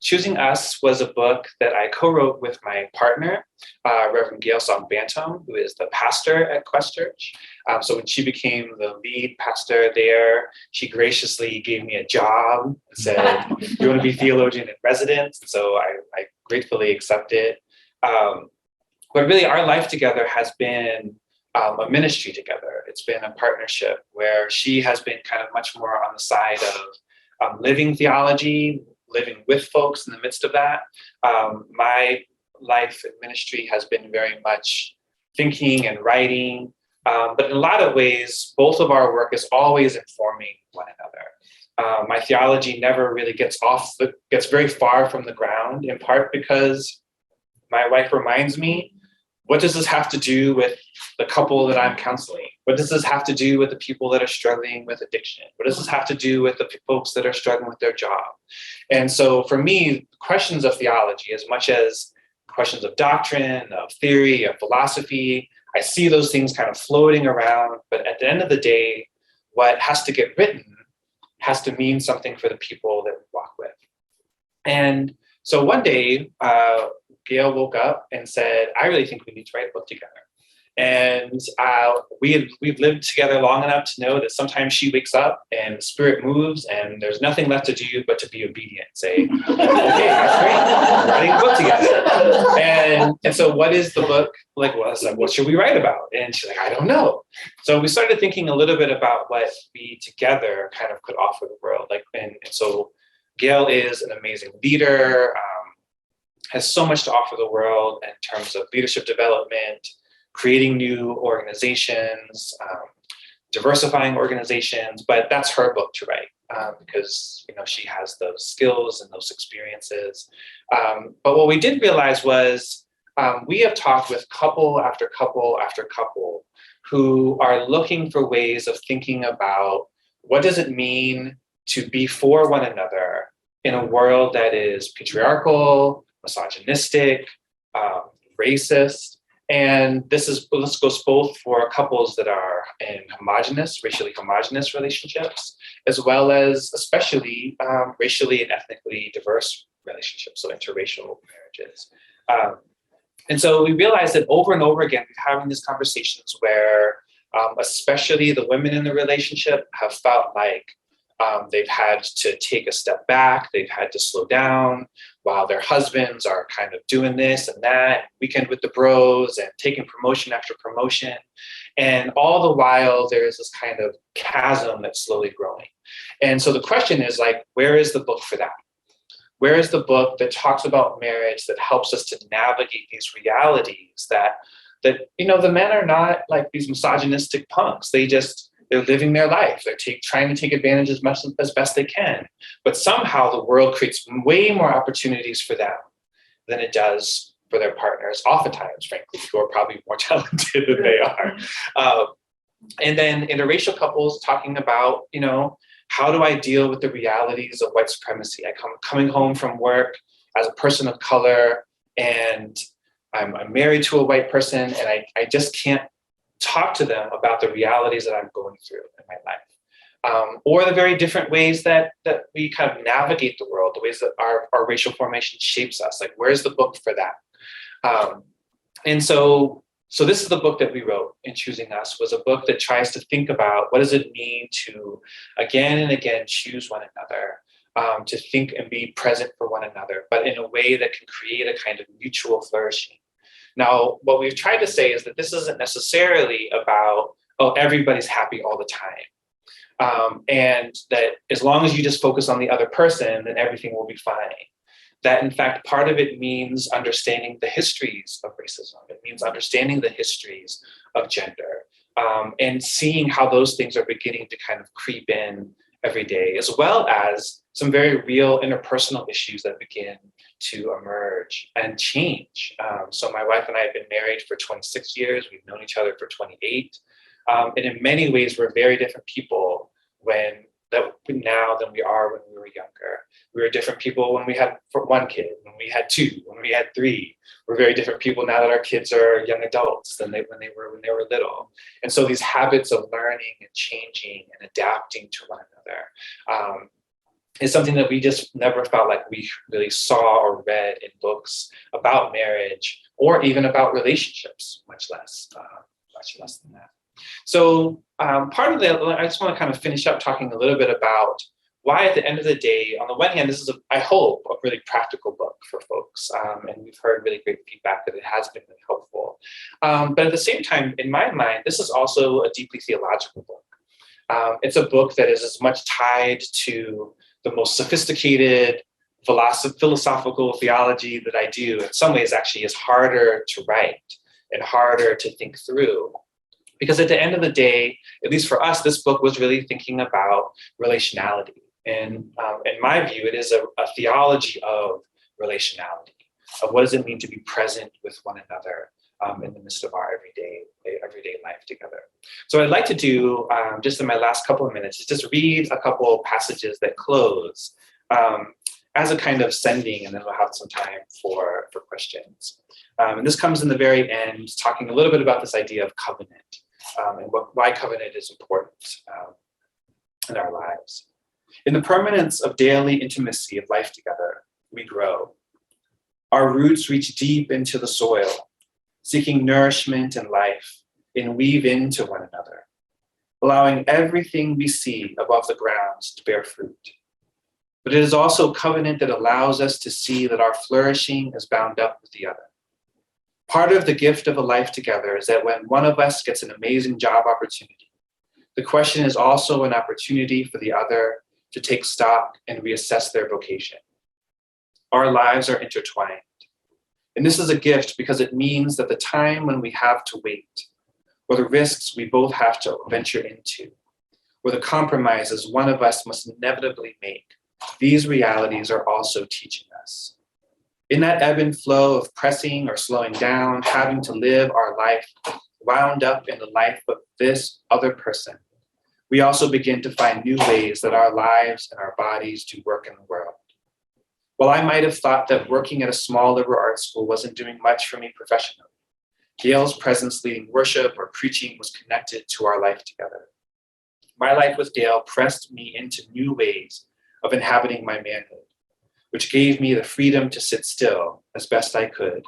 Choosing Us was a book that I co-wrote with my partner, Reverend Bantum, who is the pastor at Quest Church. So when she became the lead pastor there, she graciously gave me a job and said, "You want to be theologian in residence?" And so I gratefully accepted. But really, our life together has been a ministry together. It's been a partnership where she has been kind of much more on the side of living theology, living with folks in the midst of that. My life and ministry has been very much thinking and writing, but in a lot of ways, both of our work is always informing one another. My theology never really gets very far from the ground, in part because my wife reminds me, what does this have to do with the couple that I'm counseling? What does this have to do with the people that are struggling with addiction? What does this have to do with the folks that are struggling with their job? And so for me, questions of theology, as much as questions of doctrine, of theory, of philosophy, I see those things kind of floating around. But at the end of the day, what has to get written has to mean something for the people that we walk with. And so one day, Gail woke up and said, "I really think we need to write a book together." And we've lived together long enough to know that sometimes she wakes up and the Spirit moves and there's nothing left to do but to be obedient. Say, "Okay, that's great. We're writing a book together." And so what is the book? Like, well, I was like, what should we write about? And she's like, "I don't know." So we started thinking a little bit about what we together kind of could offer the world. And so Gail is an amazing leader, has so much to offer the world in terms of leadership development, creating new organizations, diversifying organizations, but that's her book to write because she has those skills and those experiences. But what we did realize was we have talked with couple after couple after couple who are looking for ways of thinking about what does it mean to be for one another in a world that is patriarchal, misogynistic, racist. And this goes both for couples that are in racially homogenous relationships, as well as especially racially and ethnically diverse relationships, so interracial marriages. And so we realized that over and over again, we're having these conversations where especially the women in the relationship have felt like they've had to take a step back, they've had to slow down while their husbands are kind of doing this and that, weekend with the bros and taking promotion after promotion. And all the while there is this kind of chasm that's slowly growing. And so the question is where is the book for that? Where is the book that talks about marriage that helps us to navigate these realities that the men are not like these misogynistic punks. They're living their life. They're trying to take advantage as best they can. But somehow the world creates way more opportunities for them than it does for their partners, oftentimes, frankly, who are probably more talented than they are. And then interracial couples talking about, how do I deal with the realities of white supremacy? Coming home from work as a person of color, and I'm married to a white person, and I just can't talk to them about the realities that I'm going through in my life, or the very different ways that we kind of navigate the world, the ways that our racial formation shapes us. Where's the book for that? And so this is the book that we wrote in Choosing Us, was a book that tries to think about what does it mean to again and again choose one another, to think and be present for one another, but in a way that can create a kind of mutual flourishing. Now, what we've tried to say is that this isn't necessarily about, everybody's happy all the time. And that as long as you just focus on the other person, then everything will be fine. That, in fact, part of it means understanding the histories of racism. It means understanding the histories of gender, and seeing how those things are beginning to kind of creep in every day, as well as some very real interpersonal issues that begin to emerge and change. So my wife and I have been married for 26 years. We've known each other for 28. And in many ways, we're very different people now than we are when we were younger. We were different people when we had one kid, when we had two, when we had three. We're very different people now that our kids are young adults than when they were little. And so these habits of learning and changing and adapting to one another is something that we just never felt like we really saw or read in books about marriage or even about relationships, much less than that. So part of that, I just want to kind of finish up talking a little bit about why at the end of the day, on the one hand, this is, I hope, a really practical book for folks. And we've heard really great feedback that it has been really helpful. But at the same time, in my mind, this is also a deeply theological book. It's a book that is as much tied to the most sophisticated philosophical theology that I do. In some ways, actually, is harder to write and harder to think through. Because at the end of the day, at least for us, this book was really thinking about relationality. And in my view, it is a theology of relationality, of what does it mean to be present with one another in the midst of our everyday life together. So what I'd like to do, just in my last couple of minutes, is just read a couple of passages that close as a kind of sending, and then we'll have some time for questions. And this comes in the very end, talking a little bit about this idea of covenant and why covenant is important in our lives. In the permanence of daily intimacy of life together, we grow. Our roots reach deep into the soil, seeking nourishment and life, and weave into one another, allowing everything we see above the ground to bear fruit. But it is also covenant that allows us to see that our flourishing is bound up with the other. Part of the gift of a life together is that when one of us gets an amazing job opportunity, the question is also an opportunity for the other to take stock and reassess their vocation. Our lives are intertwined. And this is a gift because it means that the time when we have to wait, or the risks we both have to venture into, or the compromises one of us must inevitably make, these realities are also teaching us. In that ebb and flow of pressing or slowing down, having to live our life wound up in the life of this other person, we also begin to find new ways that our lives and our bodies do work in the world. While I might have thought that working at a small liberal arts school wasn't doing much for me professionally, Gail's presence leading worship or preaching was connected to our life together. My life with Gail pressed me into new ways of inhabiting my manhood, which gave me the freedom to sit still as best I could.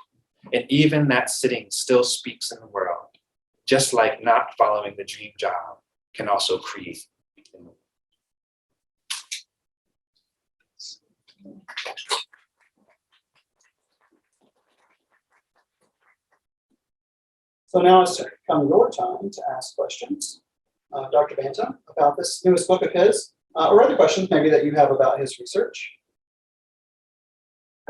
And even that sitting still speaks in the world, just like not following the dream job can also create. So now it's come your time to ask questions, Dr. Bantum, about this newest book of his, or other questions maybe that you have about his research.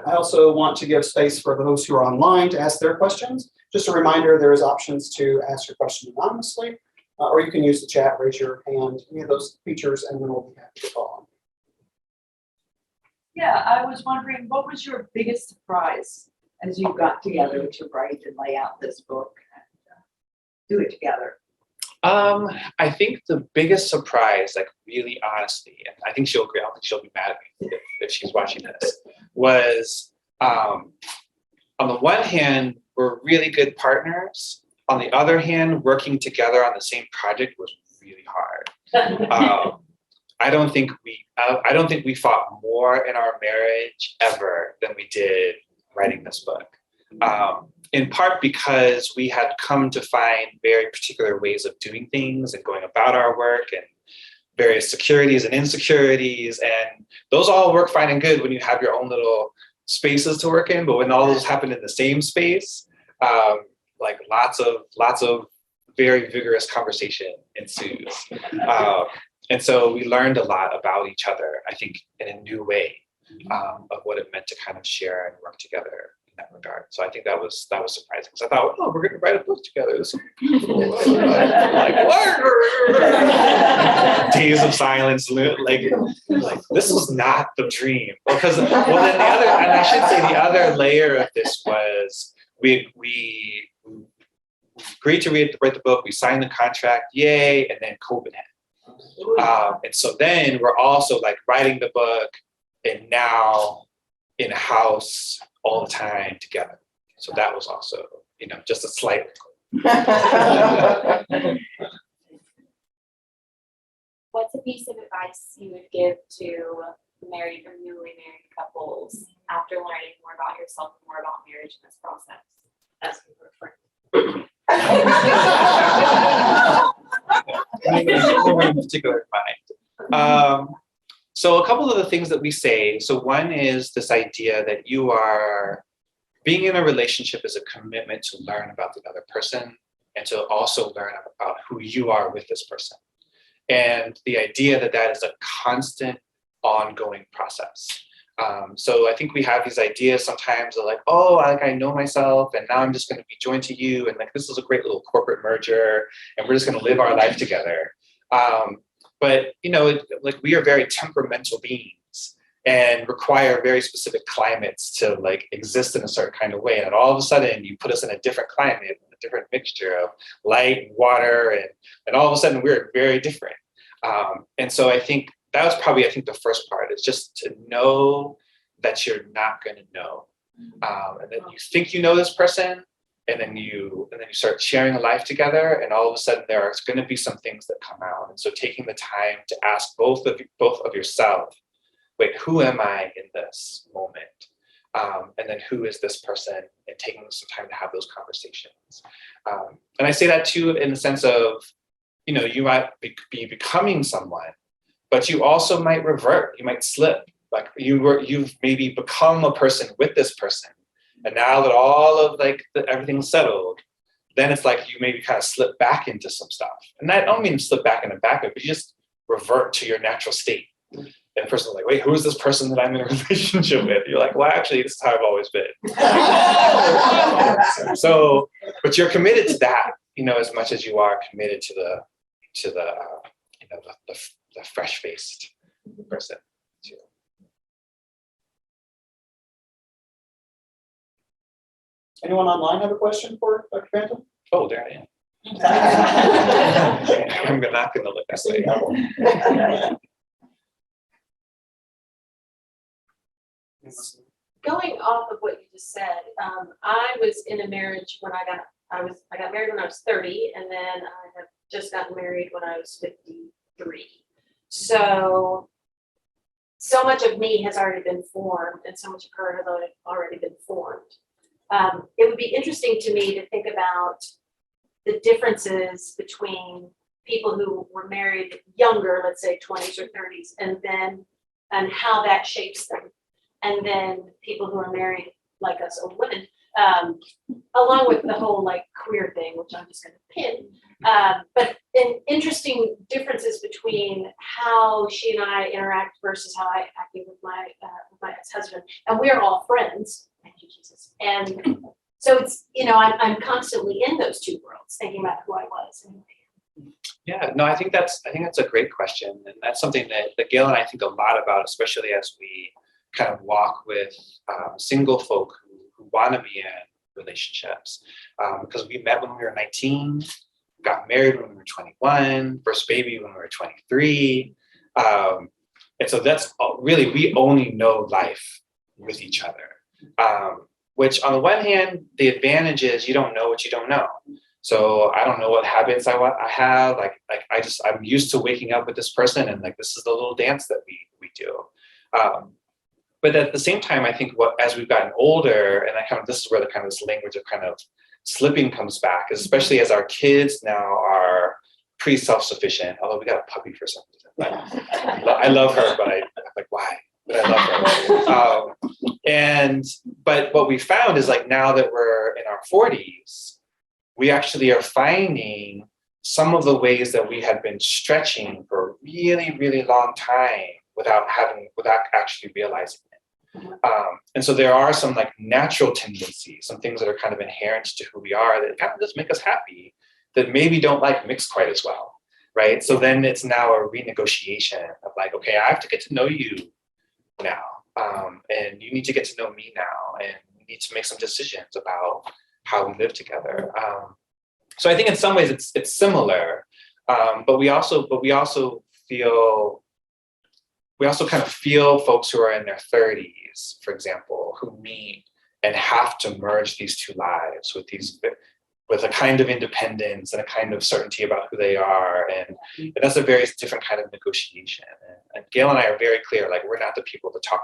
I also want to give space for those who are online to ask their questions. Just a reminder, there is options to ask your question anonymously, or you can use the chat, raise your hand, any of those features, and then we'll be happy to call on. Yeah, I was wondering, what was your biggest surprise as you got together to write and lay out this book and do it together? I think the biggest surprise, like really honestly, and I think she'll agree, I don't think she'll be mad at me if she's watching this, was on the one hand, we're really good partners. On the other hand, working together on the same project was really hard. I don't think we fought more in our marriage ever than we did writing this book. In part because we had come to find very particular ways of doing things and going about our work and various securities and insecurities. And those all work fine and good when you have your own little spaces to work in. But when all those happen in the same space, like lots of very vigorous conversation ensues. And so we learned a lot about each other, I think, in a new way of what it meant to kind of share and work together in that regard. So I think that was surprising because I thought, oh, we're going to write a book together. This is beautiful. Like, what? Days of silence. Like this was not the dream. Because then the other, and I should say the other layer of this was we agreed to write the book. We signed the contract, yay, and then COVID happened. And so then we're also like writing the book and now in a house all the time together. So that was also, just a slight. What's a piece of advice you would give to married or newly married couples after learning more about yourself and more about marriage in this process? Asking for a friend. Anyone in particular in mind? So a couple of the things that we say. So one is this idea that you are being in a relationship is a commitment to learn about the other person and to also learn about who you are with this person. And the idea that that is a constant, ongoing process. So I think we have these ideas sometimes of like, oh, I know myself, and now I'm just going to be joined to you, and like this is a great little corporate merger, and we're just going to live our life together. But like we are very temperamental beings and require very specific climates to like exist in a certain kind of way. And all of a sudden, you put us in a different climate, a different mixture of light and water, and all of a sudden we're very different. And so I think that was probably, the first part is just to know that you're not going to know. And then you think you know this person, and then you start sharing a life together, and all of a sudden there are going to be some things that come out. And so taking the time to ask both of yourself, wait, who am I in this moment? And then who is this person? And taking some time to have those conversations. And I say that too in the sense of, you might be becoming someone, but you also might revert. You might slip. Like you've maybe become a person with this person, and now that all of everything's settled, then it's like you maybe kind of slip back into some stuff. And I don't mean slip back in the back of it, but you just revert to your natural state. And the person's like, wait, who is this person that I'm in a relationship with? You're like, well, actually, this is how I've always been. So, but you're committed to that, as much as you are committed to the fresh-faced person too. Anyone online have a question for Dr. Bantum? Oh, there I am. I'm not going to look that way. Going off of what you just said, I was in a marriage when I got married when I was 30, and then I have just gotten married when I was 53. So much of me has already been formed, and so much of her has already been formed. It would be interesting to me to think about the differences between people who were married younger, let's say 20s or 30s, and how that shapes them. And then people who are married like us, old women, along with the whole queer thing, which I'm just going to pin. But interesting differences between how she and I interact versus how I acted with my ex-husband. And we are all friends. Thank you, Jesus. And so it's, I'm constantly in those two worlds, thinking about who I was. Yeah, no, I think that's a great question. And that's something that Gail and I think a lot about, especially as we kind of walk with single folk who want to be in relationships. Because we met when we were 19, got married when we were 21, first baby when we were 23. And so that's really, we only know life with each other. Which on the one hand, the advantage is you don't know what you don't know. So I don't know what habits I have. I'm used to waking up with this person, and this is the little dance that we do. But at the same time, I think as we've gotten older, and this is where this language of kind of slipping comes back, especially as our kids now are pretty self-sufficient. Although we got a puppy for some reason, but I love her, but I'm like, why? But I love her. But what we found is now that we're in our 40s, we actually are finding some of the ways that we had been stretching for a really, really long time without actually realizing it. And so there are some natural tendencies, some things that are kind of inherent to who we are that kind of just make us happy, that maybe don't mix quite as well, right? So then it's now a renegotiation of okay, I have to get to know you now, and you need to get to know me now, and we need to make some decisions about how we live together. So I think in some ways it's similar, but we also kind of feel folks who are in their 30s, for example, who meet and have to merge these two lives with these with a kind of independence and a kind of certainty about who they are. And that's a very different kind of negotiation. And Gail and I are very clear, like, we're not the people to talk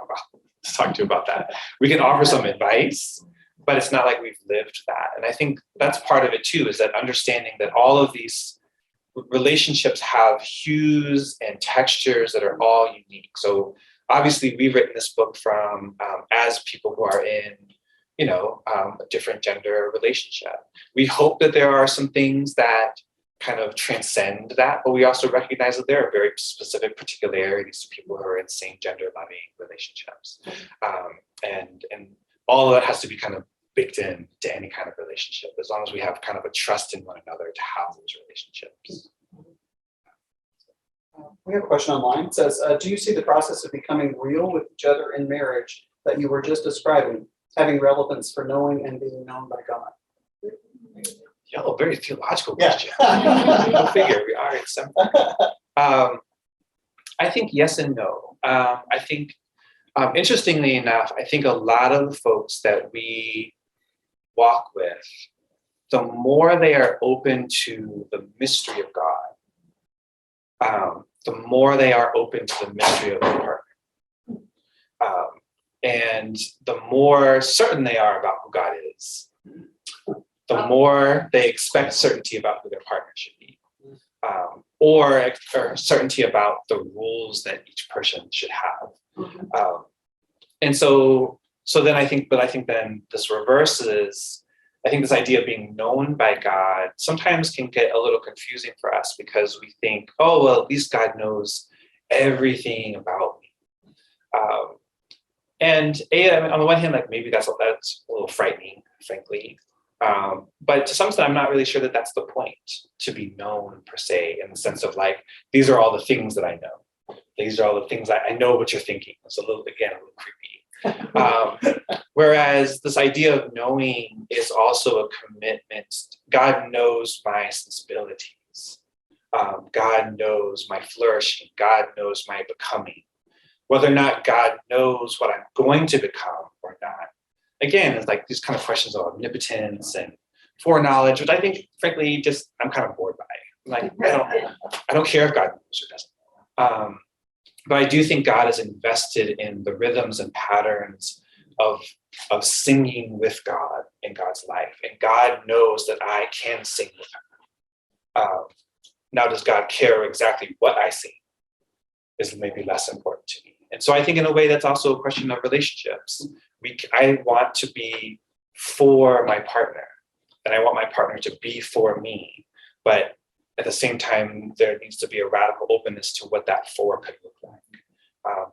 to about that. We can offer some advice, but it's not like we've lived that. And I think that's part of it too, is that understanding that all of these relationships have hues and textures that are all unique. So obviously we've written this book from as people who are in a different gender relationship. We hope that there are some things that kind of transcend that, but we also recognize that there are very specific particularities to people who are in same gender loving relationships. And all of that has to be kind of baked in to any kind of relationship, as long as we have kind of a trust in one another to have those relationships. We have a question online. It says, do you see the process of becoming real with each other in marriage that you were just describing having relevance for knowing and being known by God? Yeah, a very theological Yeah. question. Go figure, we are at some. I think yes and no. I think, interestingly enough, I think a lot of the folks that we walk with, the more they are open to the mystery of God, the more they are open to the mystery of their partner. And the more certain they are about who God is, the more they expect certainty about who their partner should be, or certainty about the rules that each person should have. And so then I think then this reverses. I think this idea of being known by God sometimes can get a little confusing for us, because we think, oh, well, at least God knows everything about me. And on the one hand, like, maybe that's a little frightening, frankly. But to some extent, I'm not really sure that that's the point, to be known per se, in the sense of like, these are all the things that I know. These are all the things I know what you're thinking. It's a little creepy. Whereas this idea of knowing is also a commitment. God knows my sensibilities. God knows my flourishing. God knows my becoming. Whether or not God knows what I'm going to become or not, again, it's like these kind of questions of omnipotence and foreknowledge, which I think, frankly, just I'm kind of bored by. Like, I don't care if God knows or doesn't. But I do think God is invested in the rhythms and patterns of singing with God in God's life, and God knows that I can sing with Him. Now, does God care exactly what I sing? Is maybe less important to me. And so I think in a way that's also a question of relationships. I want to be for my partner, and I want my partner to be for me. But at the same time, there needs to be a radical openness to what that for could look like.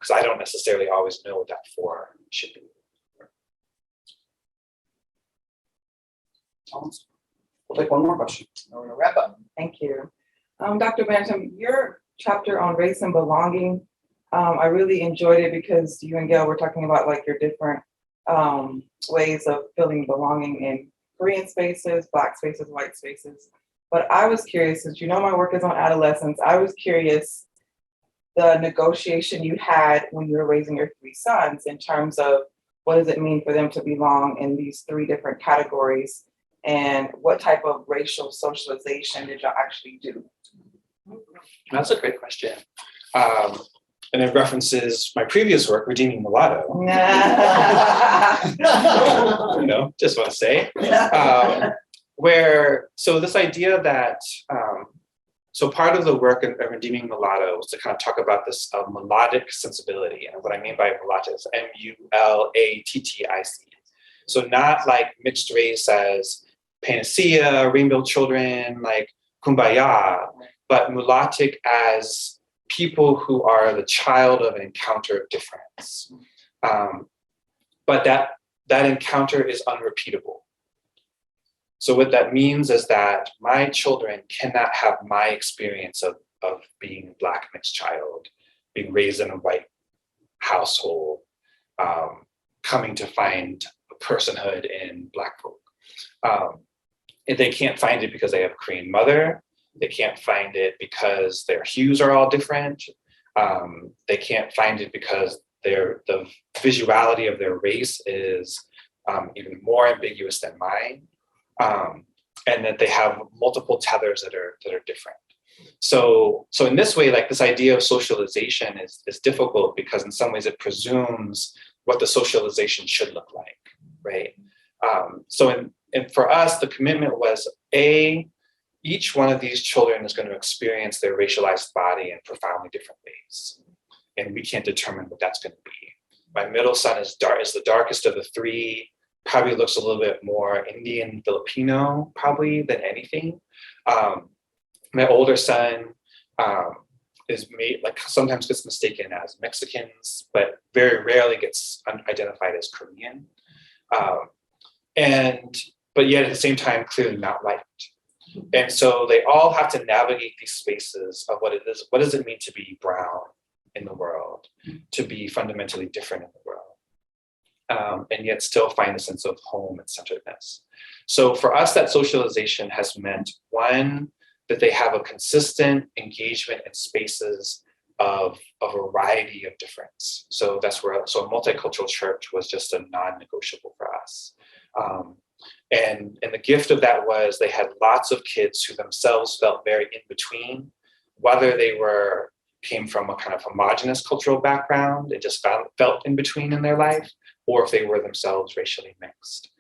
Because I don't necessarily always know what that for should be. Thomas? We'll take one more question. We're going to wrap up. Thank you. Dr. Bantum, your chapter on race and belonging, I really enjoyed it because you and Gail were talking about like your different ways of feeling belonging in Korean spaces, Black spaces, white spaces. But I was curious, since you know my work is on adolescence, I was curious the negotiation you had when you were raising your three sons in terms of what does it mean for them to belong in these three different categories, and what type of racial socialization did y'all actually do? That's a great question. And it references my previous work, Redeeming Mulatto. Just want to say. So this idea that, so part of the work in Redeeming Mulatto was to kind of talk about this melodic sensibility. And what I mean by mulatto is Mulattic. So not like mixed race as panacea, rainbow children, like kumbaya, but mulattic as people who are the child of an encounter of difference. But that encounter is unrepeatable. So what that means is that my children cannot have my experience of being a Black mixed child, being raised in a white household, coming to find a personhood in Black folk. And they can't find it because they have a Korean mother. They can't find it because their hues are all different. They can't find it because the visuality of their race is even more ambiguous than mine. and that they have multiple tethers that are different. So in this way, like this idea of socialization is difficult because in some ways it presumes what the socialization should look like, right? And for us, the commitment was each one of these children is going to experience their racialized body in profoundly different ways, and we can't determine what that's going to be. My middle son is the darkest of the three. Probably looks a little bit more Indian Filipino, probably than anything. My older son is sometimes gets mistaken as Mexicans, but very rarely gets identified as Korean. But yet at the same time, clearly not liked. And so they all have to navigate these spaces of what does it mean to be brown in the world, to be fundamentally different in the world, and yet still find a sense of home and centeredness. So for us, that socialization has meant, one, that they have a consistent engagement in spaces of a variety of difference. So a multicultural church was just a non-negotiable for us. And the gift of that was they had lots of kids who themselves felt very in between, whether they came from a kind of homogenous cultural background and just felt in between in their life, or if they were themselves racially mixed.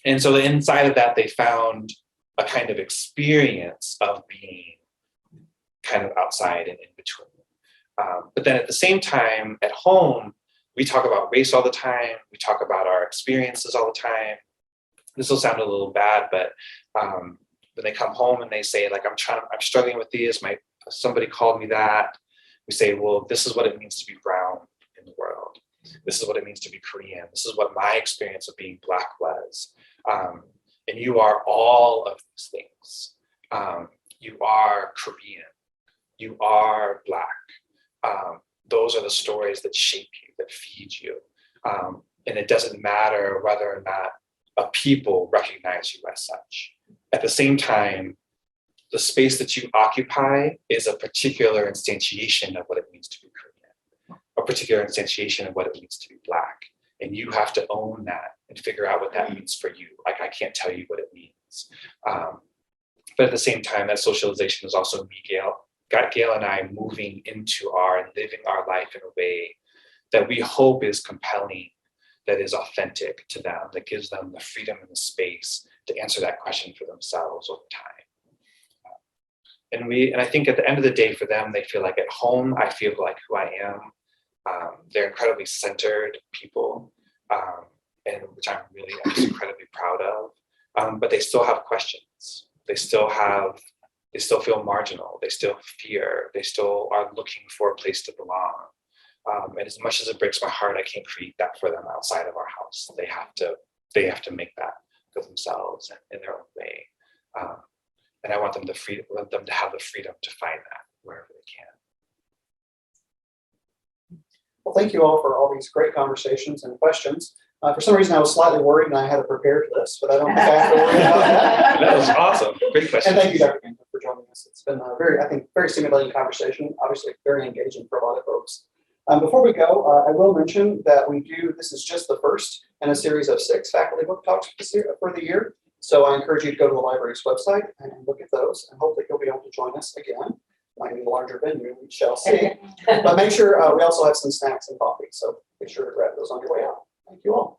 And so inside of that, they found a kind of experience of being kind of outside and in between. But then at the same time, at home, we talk about race all the time. We talk about our experiences all the time. This will sound a little bad, but when they come home and they say, like, I'm struggling with these, somebody called me that. We say, well, this is what it means to be brown in the world. This is what it means to be Korean. This is what my experience of being Black was. And you are all of these things. You are Korean. You are Black. Those are the stories that shape you, that feed you. And it doesn't matter whether or not a people recognize you as such. At the same time, the space that you occupy is a particular instantiation of what it means to be Korean, a particular instantiation of what it means to be Black. And you have to own that and figure out what that means for you. Like, I can't tell you what it means. But at the same time, that socialization is also me, Gail and I moving into and living our life in a way that we hope is compelling, that is authentic to them, that gives them the freedom and the space to answer that question for themselves over time. And I think at the end of the day for them, they feel like at home, I feel like who I am. They're incredibly centered people, and which I'm just incredibly proud of. But they still have questions. They still feel marginal. They still fear. They still are looking for a place to belong. And as much as it breaks my heart, I can't create that for them outside of our house. They have to make that for themselves in their own way. And I want them to have the freedom to find that wherever they can. Well, thank you all for all these great conversations and questions. For some reason, I was slightly worried and I had a prepared list, but I don't think I have to worry about that. That was awesome. Great question. And thank you, Dr. Bantum, for joining us. It's been a very stimulating conversation, obviously very engaging for a lot of folks. Before we go, I will mention that this is just the first in a series of 6 faculty book talks for the year. So I encourage you to go to the library's website and look at those, and hopefully you'll be able to join us again. Might need a larger venue, we shall see. But make sure we also have some snacks and coffee, so be sure to grab those on your way out. Thank you all.